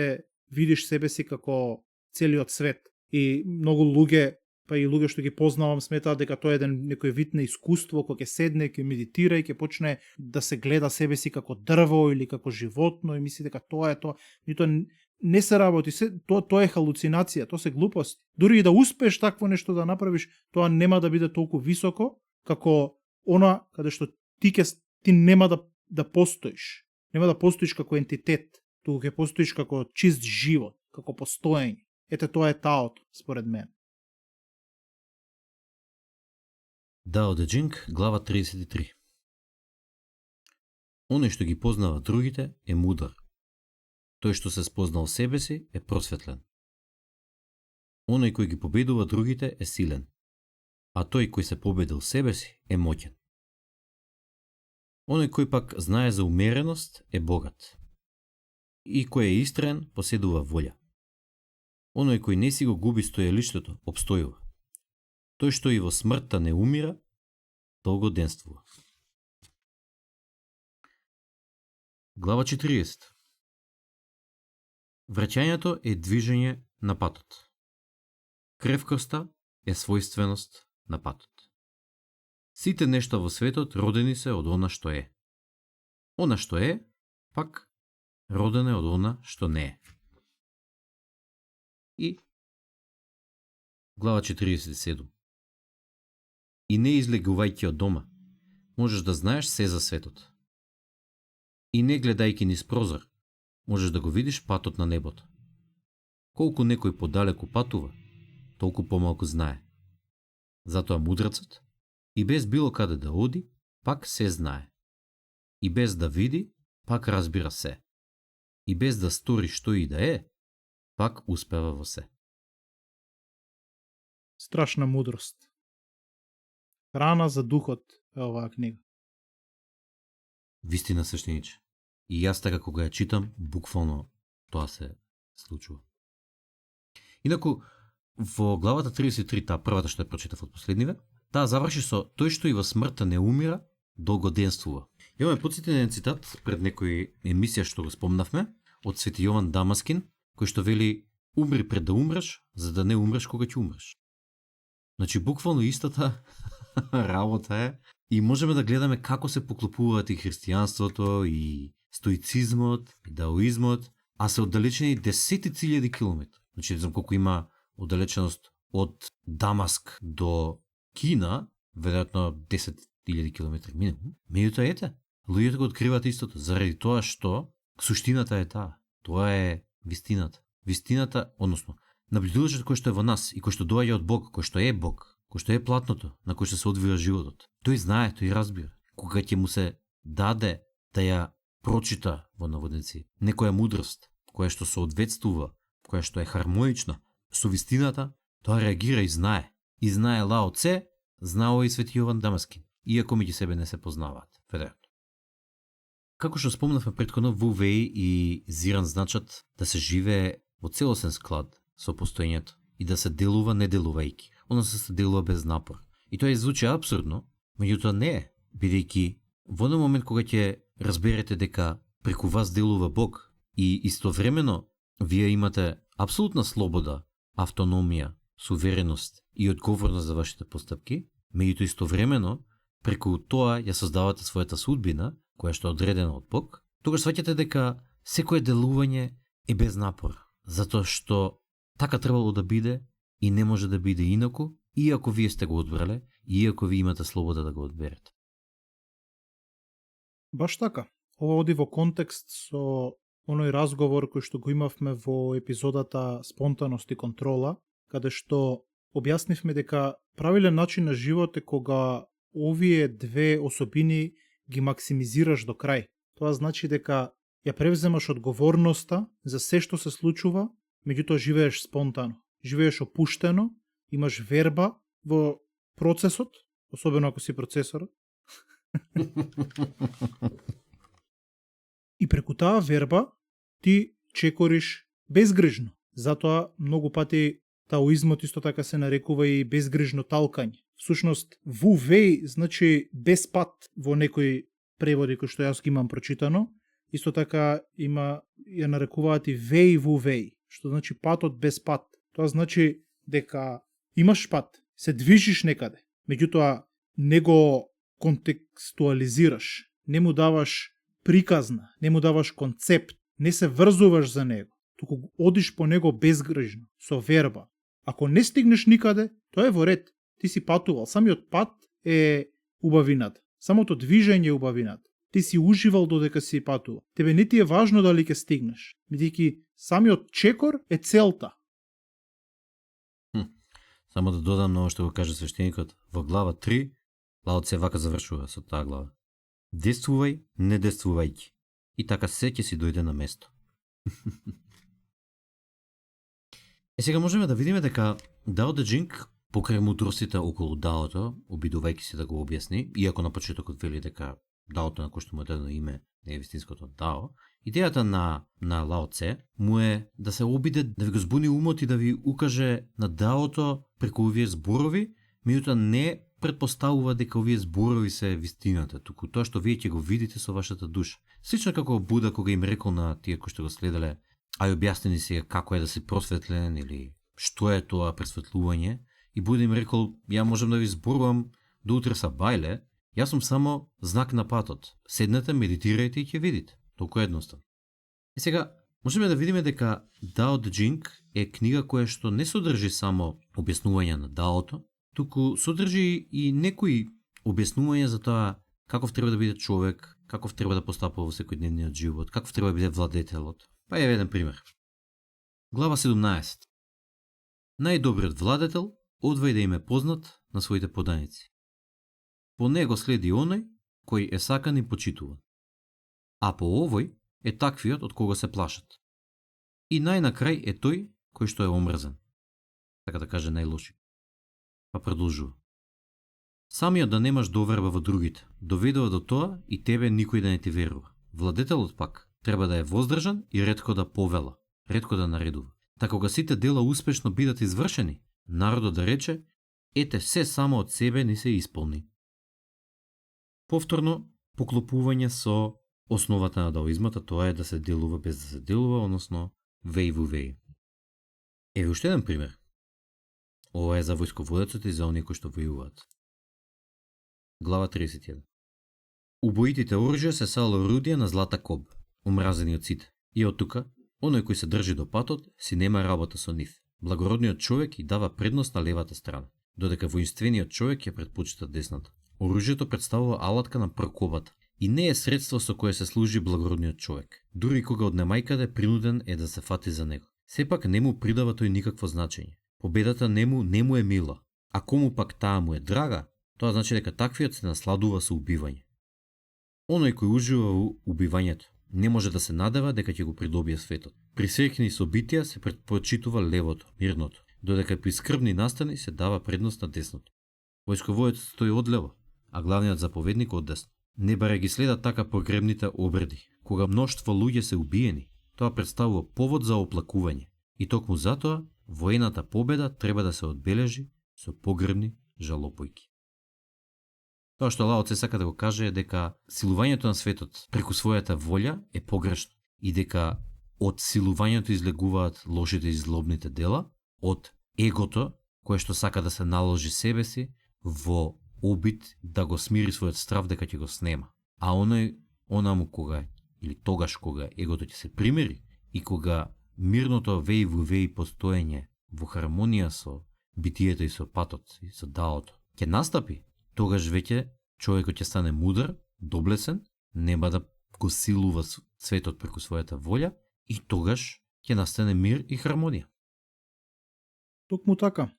видиш себе си како целиот свет. И многу луѓе, па и луѓе што ги познавам, сметаат дека тоа е еден некој вид на искуство, кога ќе седне, ќе медитира и ќе почне да се гледа себе си како дрво или како животно и мисли дека тоа е тоа. И тоа не се работи, тоа е халуцинација, тоа се глупости. Дури и да успееш такво нешто да направиш, тоа нема да биде толку високо како она каде што ти нема да постоиш. Нема да постоиш како ентитет, туку ќе постоиш како чист живот, како постоење. Ете тоа е таото, според мен. Дао Де Джинг, глава 33. Оној што ги познава другите е мудар. Тој што се спознал себе си е просветлен. Оној кој ги победува другите е силен, а тој кој се победил себе си е моќен. Оној кој пак знае за умереност е богат. И кој е истрен поседува волја. Оној кој не си го губи стоелиштето обстојува. Тој што и во смртта не умира, долгоденствува. Глава 40. Враќањето е движење на патот. Кревкоста е својственост на патот. Сите нешта во светот родени се од она што е. Она што е, пак, роден е од она што не е. И глава 47. И не излегувајќи од дома, можеш да знаеш се за светот. И не гледајќи низ прозор, можеш да го видиш патот на небото. Колку некој подалеку патува, толку помалку знае. Затоа мудрецот, и без било каде да оди, пак се знае. И без да види, пак разбира се. И без да стори што и да е, пак успева во се. Страшна мудрост. Храна за духот е оваа книга. Вистина, свештениче. И јас така кога ја читам, буквално тоа се случува. Инаку, во главата 33, таа првата што ја прочитав од последниве, таа заврши со тој што и во смртта не умира, долгоденствува. Имаме потсетен цитат пред некој емисија што го спомнавме, од Свети Јован Дамаскин, кој што вели: умри пред да умреш, за да не умреш кога ќе умреш. Значи, буквално истата работа е, и можеме да гледаме како се поклопуваат и христијанството, и стоицизмот, и даоизмот, а се оддалечени десетици илјади километри. Значи, не знам колку има оддалеченост од Дамаск до Кина, веројатно 10.000 километри минимум. Меѓутоа, ете, луѓето го откриваат истото, заради тоа што суштината е таа. Тоа е вистината. Вистината, односно, наблюдувачот кој што е во нас и кој што доаѓа од Бог, кој што е Бог, кој што е платното на кој што се одвива животот. Тој знае, тој разбира. Кога ќе му се даде да ја прочита во наводници некоја мудрост, која што соодветствува, која што е хармонична со вистината, тоа реагира и знае. И знае Лао Це, знао и Свети Јован Дамаскин, иако меѓу себе не се познаваат, веројатно. Како што спомнавме претходно, Ву Веј и Зиран значат да се живее во целосен склад со постоењето и да се делува не делувајќи, односно се делува без напор. И тоа звучи апсурдно, меѓутоа не е, бидејќи во еден момент кога ќе разберете дека преку вас делува Бог и истовремено вие имате апсолутна слобода, автономија, сувереност и одговорност за вашите постапки, меѓутоа истовремено преку тоа ја создавате својата судбина, која што е одредена од Бог, тогаш сваќате дека секое делување е без напор, затоа што така требало да биде и не може да биде инаку, иако вие сте го одбрале, иако ви имате слобода да го одберете. Баш така. Ова оди во контекст со оној разговор кој што го имавме во епизодата Спонтаност и контрола, каде што објаснивме дека правилен начин на живот е кога овие две особини ги максимизираш до крај. Тоа значи дека ја превземаш одговорноста за се што се случува, меѓутоа живееш спонтано, живееш опуштено, имаш верба во процесот, особено ако си процесор. И преку таа верба ти чекориш безгрижно. Затоа многу пати таоизмот исто така се нарекува и безгрижно талкање. Всушност, Ву Веј значи без пат во некои преводи кои што јас ги имам прочитано. Исто така ја нарекуваат и Веј Ву Веј, што значи патот без пат. Тоа значи дека имаш пат, се движиш некаде, меѓутоа не го контекстуализираш, не му даваш приказна, не му даваш концепт, не се врзуваш за него, туку одиш по него безгрижно, со верба. Ако не стигнеш никаде, тоа е во ред, ти си патувал, самиот пат е убавината, самото движење е убавината. Ти си уживал додека си патувал. Тебе не ти е важно дали ќе стигнеш, бидејќи самиот чекор е целта. Само да додам на ова што го каже свештеникот, во глава 3, Лао Це вака завршува со таа глава. Действувај, не действувајќи. И така се ќе си дојде на место. Сега можеме да видиме дека Дао Де Джинг, покрај мудростите околу даото, обидувајќи се да го објасни, иако на почетокот вели дека даото на кој што му е дадено име не е вистинското дао, идејата на Лао Це му е да се обиде да ви го збуни умот и да ви укаже на даото преку овие зборови, меѓутоа не предпоставува дека овие зборови се вистината, туку тоа што вие ќе го видите со вашата душа. Слично како Буда кога им рекол на тие кои што го следеле, ај објасни ни сега како е да си просветлен или што е тоа пресветлување, и Буда им рекол, ја можам да ви зборувам до утре са бајле, јас сум само знак на патот. Седнете, медитирајте и ќе видите. Толку едноставно. И сега можеме да видиме дека Дао Де Джинг е книга која што не содржи само објаснување на даото, туку содржи и некои објаснувања за тоа каков треба да биде човек, каков треба да постапува во секојдневниот живот, каков треба да биде владетелот. Па е еден пример. Глава 17. Најдобриот владетел одвај да им е познат на своите поданици. По него следи оној кој е сакан и почитуван. А по овој е таквиот од кого се плашат. И најнакрај е тој кој што е омрзан. Така да каже најлоши. Па продолжува. Самиот да немаш доверба во другите, доведува до тоа и тебе никој да не ти верува. Владетелот пак треба да е воздржан и ретко да повела, ретко да наредува. Така кога сите дела успешно бидат извршени, народот да рече, ете се само од себе не се исполни. Повторно, поклопување со основата на даоизмата, тоа е да се делува без да се делува, односно веј во веј. Еве уште еден пример. Ова е за војсководецот и за оние кои што војуваат. Глава 31. Убоитите оружја се сала орудија на злата коб, омразени од сите. И од тука, оној кој се држи до патот, си нема работа со нив. Благородниот човек и дава предност на левата страна, додека воинствениот човек ја предпочита десната. Оружјето представува алатка на прокобата и не е средство со кое се служи благородниот човек, дури кога од немајкаде принуден е да се фати за него. Сепак не му придава тој никакво значење. Победата не му е мила, а кому пак таа му е драга, тоа значи дека таквиот се насладува со убивање. Оној кој ужива во убивањето не може да се надева дека ќе го придобие светот. При среќни собитија се предпочитува левото, мирното, додека при скрбни настани се дава предност на десното. Војсководецот стои од лево, а главниот заповедник од десно. Не баре ги следат така погребните обреди. Кога мноштво луѓе се убиени, тоа представува повод за оплакување. И токму затоа, воената победа треба да се одбележи со погребни жалопојки. Тоа што Лао Цзе сака да го каже е дека силувањето на светот преку својата волја е погрешно и дека од силувањето излегуваат лошите и злобните дела, од егото кое што сака да се наложи себе си во обид да го смири својот страв дека ќе го снема. А онаму кога или тогаш кога егото ќе се примери и кога мирното веи во веи постоење во хармонија со битието и со патот и со даото ќе настапи, тогаш веќе човекот ќе стане мудар, доблесен, нема да го силува светот преку својата волја и тогаш ќе настане мир и хармонија. Токму така.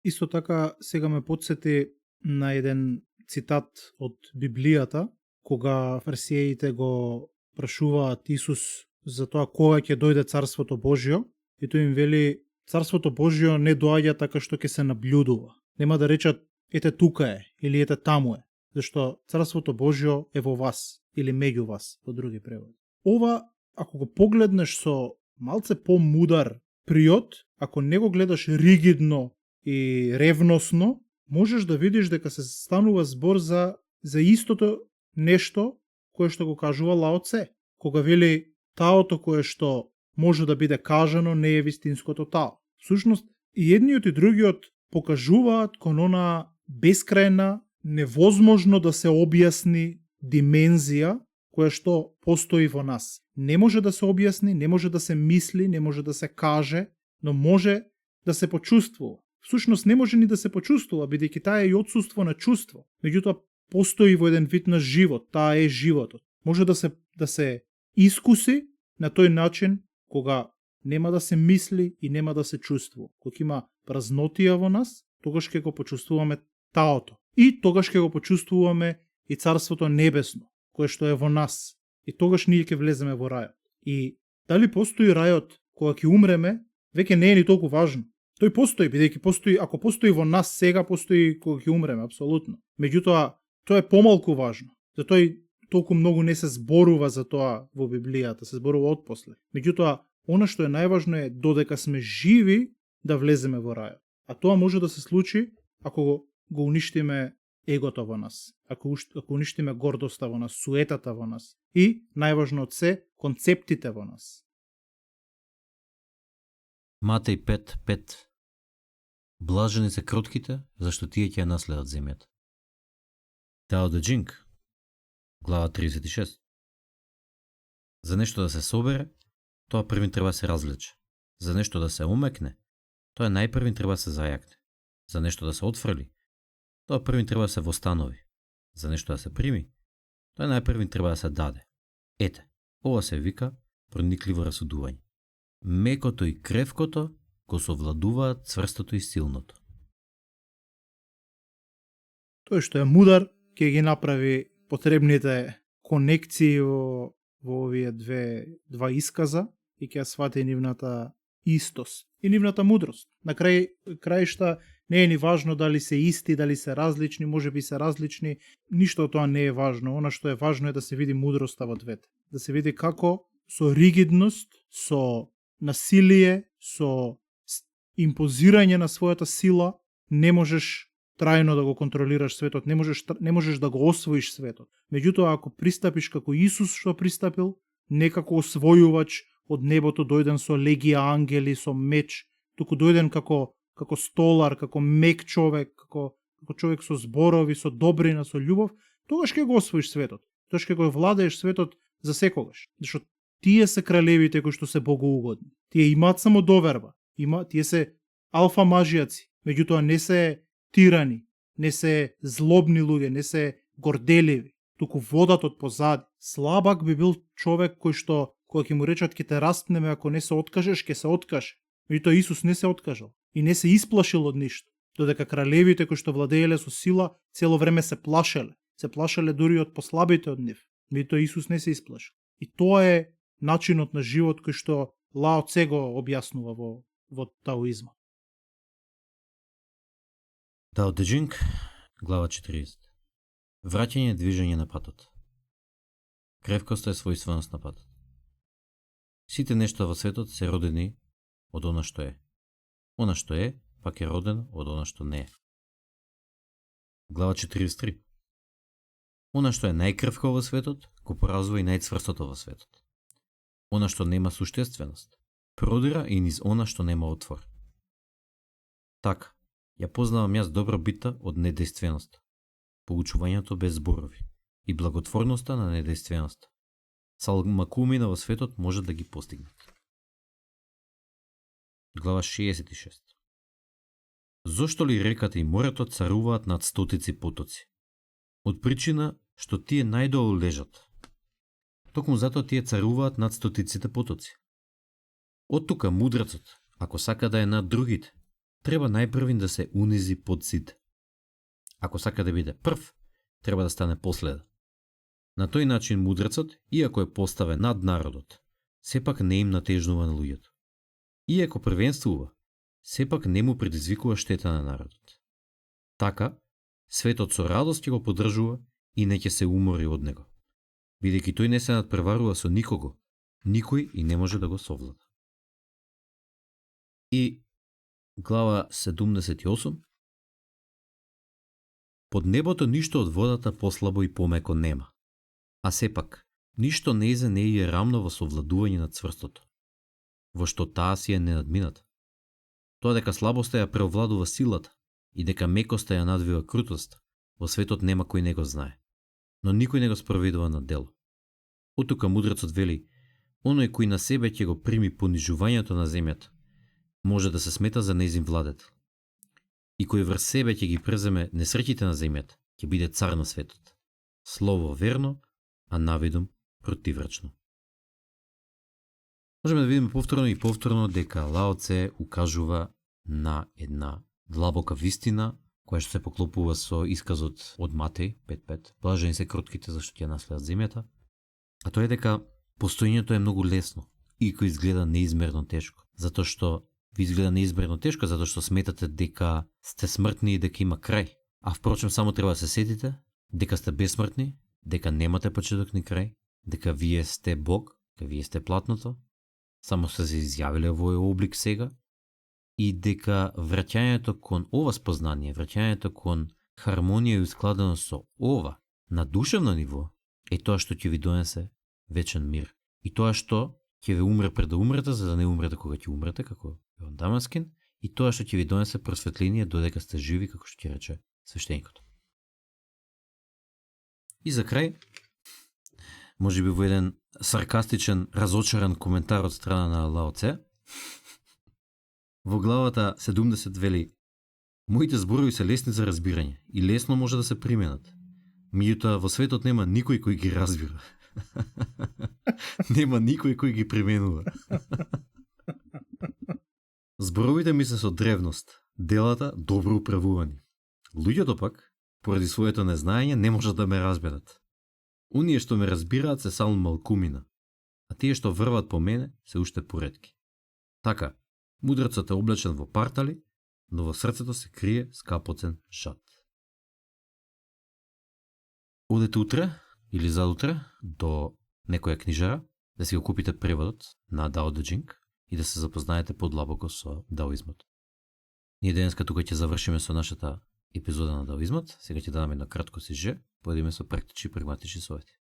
Исто така сега ме потсети на еден цитат од Библијата, кога фарисеите го прашуваат Исус за тоа кога ќе дојде Царството Божјо, и тој им вели, Царството Божјо не доаѓа така што ќе се наблюдува. Нема да речат, ете тука е, или ете таму е, зашто Царството Божјо е во вас, или меѓу вас, во други преводи. Ова, ако го погледнеш со малце по-мудар приод, ако не го гледаш ригидно и ревносно, можеш да видиш дека се станува збор за истото нешто кое што го кажува Лао Цзе, кога вели таото кое што може да биде кажано не е вистинското тао. Всушност, и едниот и другиот покажуваат кон она бескрајна, невозможно да се објасни димензија која што постои во нас. Не може да се објасни, не може да се мисли, не може да се каже, но може да се почувствува. Всушност не може ни да се почувствува, бидејќи таа е и отсуство на чувство. Меѓутоа постои во еден вид на живот, таа е животот. Може да се искуси на тој начин кога нема да се мисли и нема да се чувствува. Кога има празнотија во нас, тогаш ќе го почувствуваме таото. И тогаш ќе го почувствуваме и Царството Небесно, кое што е во нас. И тогаш ние ќе влеземе во рајот. И дали постои рајот кога ќе умреме, веќе не е ни толку важно. Тој постои, бидејќи постои, ако постои во нас сега, постои кога ќе умреме, апсолутно. Меѓутоа, тоа е помалку важно. Затоа толку многу не се зборува за тоа во Библијата, се зборува отпосле. Меѓутоа, она што е најважно е додека сме живи да влеземе во рајот. А тоа може да се случи ако го уништиме егото во нас, ако уништиме гордоста во нас, суетата во нас и, најважно од се, концептите во нас. Матеј 5:5. Блажени се кротките, зашто тие ќе ја наследат земјата. Тао Де Џинг, глава 36. За нешто да се собере, тоа првин треба да се развлече. За нешто да се омекне, тоа најпрвин треба да се зајакне. За нешто да се отфрли, тоа првин треба да се востанови. За нешто да се прими, тоа најпрвин треба да се даде. Ете, ова се вика проникливо расудување. Мекото и кревкото го совладуваат цврстото и силното. Тој што е мудар ќе ги направи потребните конекции во овие два исказа и ќе ја свати нивната истост и нивната мудрост. На краишта не е ни важно дали се исти, дали се различни, може би се различни, ништо од тоа не е важно. Она што е важно е да се види мудроста во двете. Да се види како со ригидност, со насилие, со импозирање на својата сила не можеш трајно да го контролираш светот, не можеш да го освоиш светот. Меѓутоа, ако пристапиш како Исус што пристапил, не како освојувач од небото дојден со легија ангели, со меч, туку дојден како столар, како мек човек, како човек со зборови, со добрина, со љубов, тогаш ќе го освоиш светот. Тогаш ќе го владееш светот за секогаш. Зашто тие се кралевите кои што се богоугодни. Тие имаат само доверба. Тие се алфа мажијаци, меѓутоа не се тирани, не се злобни луѓе, не се горделиви, туку водат од позади. Слабак би бил човек кој што, кога ќе му речат ќе те распнеме, ако не се откажеш, ќе се откаже. Меѓутоа Исус не се откажал и не се исплашил од ништо. Додека кралевите кои што владееле со сила, цело време се плашеле. Се плашеле дури од послабите од нив. Меѓутоа Исус не се исплашил. И тоа е начинот на живот кој што Лао Цзе го објаснува во таоизма. Тао Де Џинг, глава 40. Враќање движење на патот. Кревкоста е својственост на патот. Сите нешта во светот се родени од она што е. Она што е, пак е роден од она што не е. Глава 43. Она што е најкрвко во светот, го поразува и најцврстото во светот. Она што нема суштественост, продира и низ она што нема отвор. Така, ја познавам јас добро битта од недейственост, поучувањето без зборови и благотворноста на недейственост. Салмакумина во светот може да ги постигнат. Глава 66. Зошто ли реката и морето царуваат над стотици потоци? Од причина што тие најдолу лежат. Токму затоа тие царуваат над стотиците потоци. Од тука мудрецот, ако сака да е над другите, треба најпрвин да се унизи под сите. Ако сака да биде прв, треба да стане последен. На тој начин мудрецот, иако е поставен над народот, сепак не им натежнува на луѓето. Иако првенствува, сепак не му предизвикува штета на народот. Така, светот со радост ќе го поддржува и не ќе се умори од него, бидејќи тој не се надпреварува со никого, никој и не може да го совлада. И глава 78. Под небото ништо од водата послабо и помеко нема, а сепак ништо неизе не е рамно во совладување на цврстото, во што таа си е ненадмината. Тоа дека слабоста ја преовладува силата и дека мекоста ја надвива крутост, во светот нема кој не го знае, но никој не го спроведува на дело. Оттука мудрецот вели, оној кој на себе ќе го прими понижувањето на земјата, може да се смета за нејзин владетел. И кој врз себе ќе ги преземе несреќите на земјата, ќе биде цар на светот. Слово верно, а навидум противрачно. Можеме да видиме повторно и повторно дека Лао Це укажува на една длабока вистина, која што се поклопува со исказот од Матеј 5.5. Блажени се кротките, зашто ќе наследат земјата. А тоа е дека постоењето е многу лесно и кој изгледа неизмерно тешко. Затоа што ви изгледа неизмерно тешко, затоа што сметате дека сте смртни и дека има крај. А впрочем само треба да се сетите дека сте безсмртни, дека немате почеток ни крај, дека вие сте Бог, дека вие сте платното, само сте се изјавиле во овој облик сега, и дека враќањето кон ова спознание, враќањето кон хармонија и ускладеност со ова на душевно ниво е тоа што ќе ви донесе вечен мир. И тоа што ќе ве умре пред да умрете, за да не умрете кога ќе умрете, како Јован Дамаскин, и тоа што ќе ви донесе просветление додека сте живи, како што ќе рече свештеникот. И за крај, може би во еден саркастичен, разочаран коментар од страна на Лао Це, во главата 70 вели: моите зборови се лесни за разбирање и лесно може да се применат. Меѓутоа во светот нема никој кој ги разбира. Нема никој кој ги применува. Зборовите ми се со древност, делата добро управувани. Луѓето пак, поради своето незнаење, не можат да ме разберат. Оние што ме разбираат се само малкумина, а тие што врват по мене се уште поретки. Така, мудрецот е облечен во партали, но во срцето се крие скапоцен шат. Одете утре или заутре до некоја книжара да си го купите преводот на Дао Де Џинг и да се запознаете подлабоко со даоизмот. Ние денеска тука ќе завршиме со нашата епизода на даоизмот, сега ќе дадаме едно кратко сиже, поедиме со практични и прагматични совети.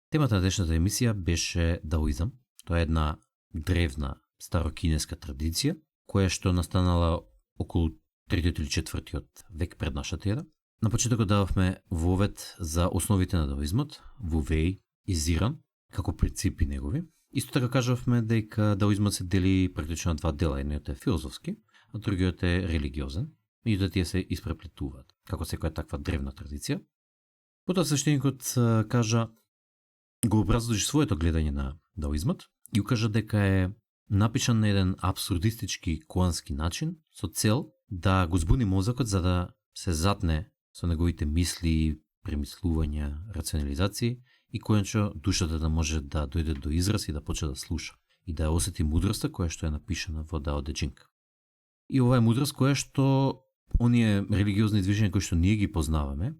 Темата на днешната емисија беше даоизам. Тоа е една древна старокинеска традиција, која што настанала околу 3 или 4 век пред нашата ера. На почетокот дававме вовед за основите на даоизмот, Ву Веј и Зиран, како принципи негови. Исто така кажавме дека даоизмот се дели практично на два дела, едниот е филозофски, а другиот е религиозен. Меѓутоа тие се испреплетуваат, како секоја таква древна традиција. Потоа свештеникот кажа, го образложи своето гледање на даоизмот и укажа дека е напишан на еден абсурдистички коански начин со цел да го збуни мозокот за да се затне со неговите мисли, премислувања, рационализации и којанчо душата да може да дојде до израз и да почне да слуша и да осети мудроста која што е напишана во Дао Де Џинг. И ова е мудрост која што оние религиозни движења кои што ние ги познаваме,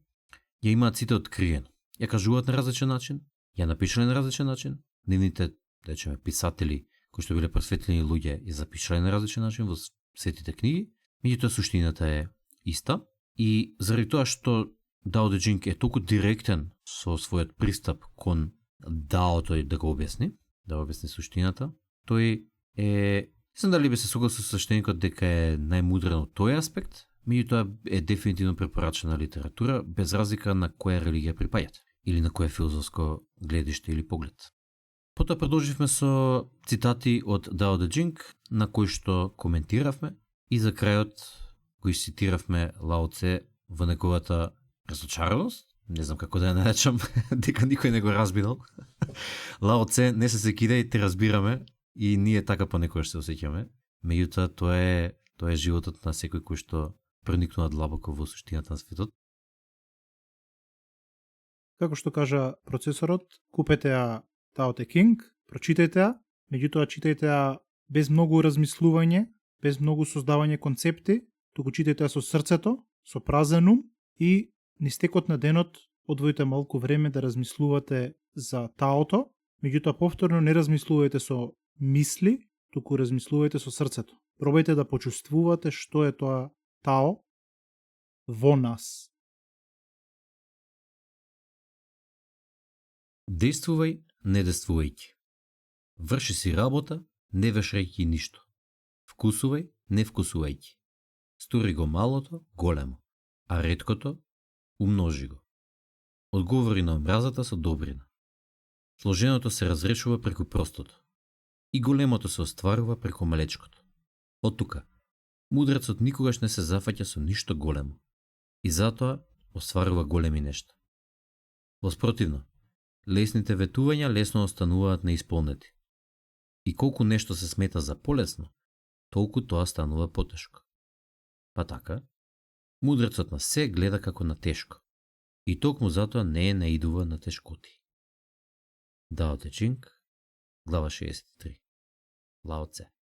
ја имаат сите откриено. Ја кажуваат на различен начин, ја напишале на различен начин, нивните, да речеме, писатели кои што биле просветлени луѓе ја запишале на различен начин во светите книги, меѓутоа суштината е иста и заради тоа што Дао Де Джинг е толку директен со својот пристап кон даото и да го објасни, да објасни суштината, тој е, не знам дали би се согласил со свештеникот дека е најмудрен од тој аспект, меѓутоа е дефинитивно препорачена литература без разлика на која религија припаѓате или на кое филозофско гледиште или поглед. Потоа продолживме со цитати од Дао Де Джинг, на кои што коментиравме и за крајот кои цитиравме Лао Це во неговата разочараност, не знам како да ја наречам, дека никој не го разбирал. Лао Це не се кидај, те разбираме и ние така понекогаш се осеќаме. Меѓутоа тоа е животот на секој кој што проникнува длабоко во суштината на светот. Како што кажа процесорот, купете ја Tao Te King, прочитајте ја, меѓутоа читајте ја без многу размислување, без многу создавање концепти, туку читајте ја со срцето, со празен ум и низ текот на денот одвоите малку време да размислувате за таото, меѓутоа повторно не размислувајте со мисли, туку размислувајте со срцето. Пробајте да почувствувате што е тоа тао во нас. Действувај, не действувајќи. Врши си работа, не вршајќи ништо. Вкусувај, не вкусувајќи. Стори го малото, големо, а реткото, умножи го. Одговори на омразата со добрина. Сложеното се разрешува преку простото. И големото се остварува преку малечкото. Од тука, мудрецот никогаш не се зафаќа со ништо големо. И затоа остварува големи нешта. Воспротивно, лесните ветувања лесно остануваат неисполнети. И колку нешто се смета за полесно, толку тоа станува потешко. Па така, мудрецот на се гледа како на тешко. И токму затоа не наидува на тешкоти. Дао Де Джинг, глава 63. Лао Це.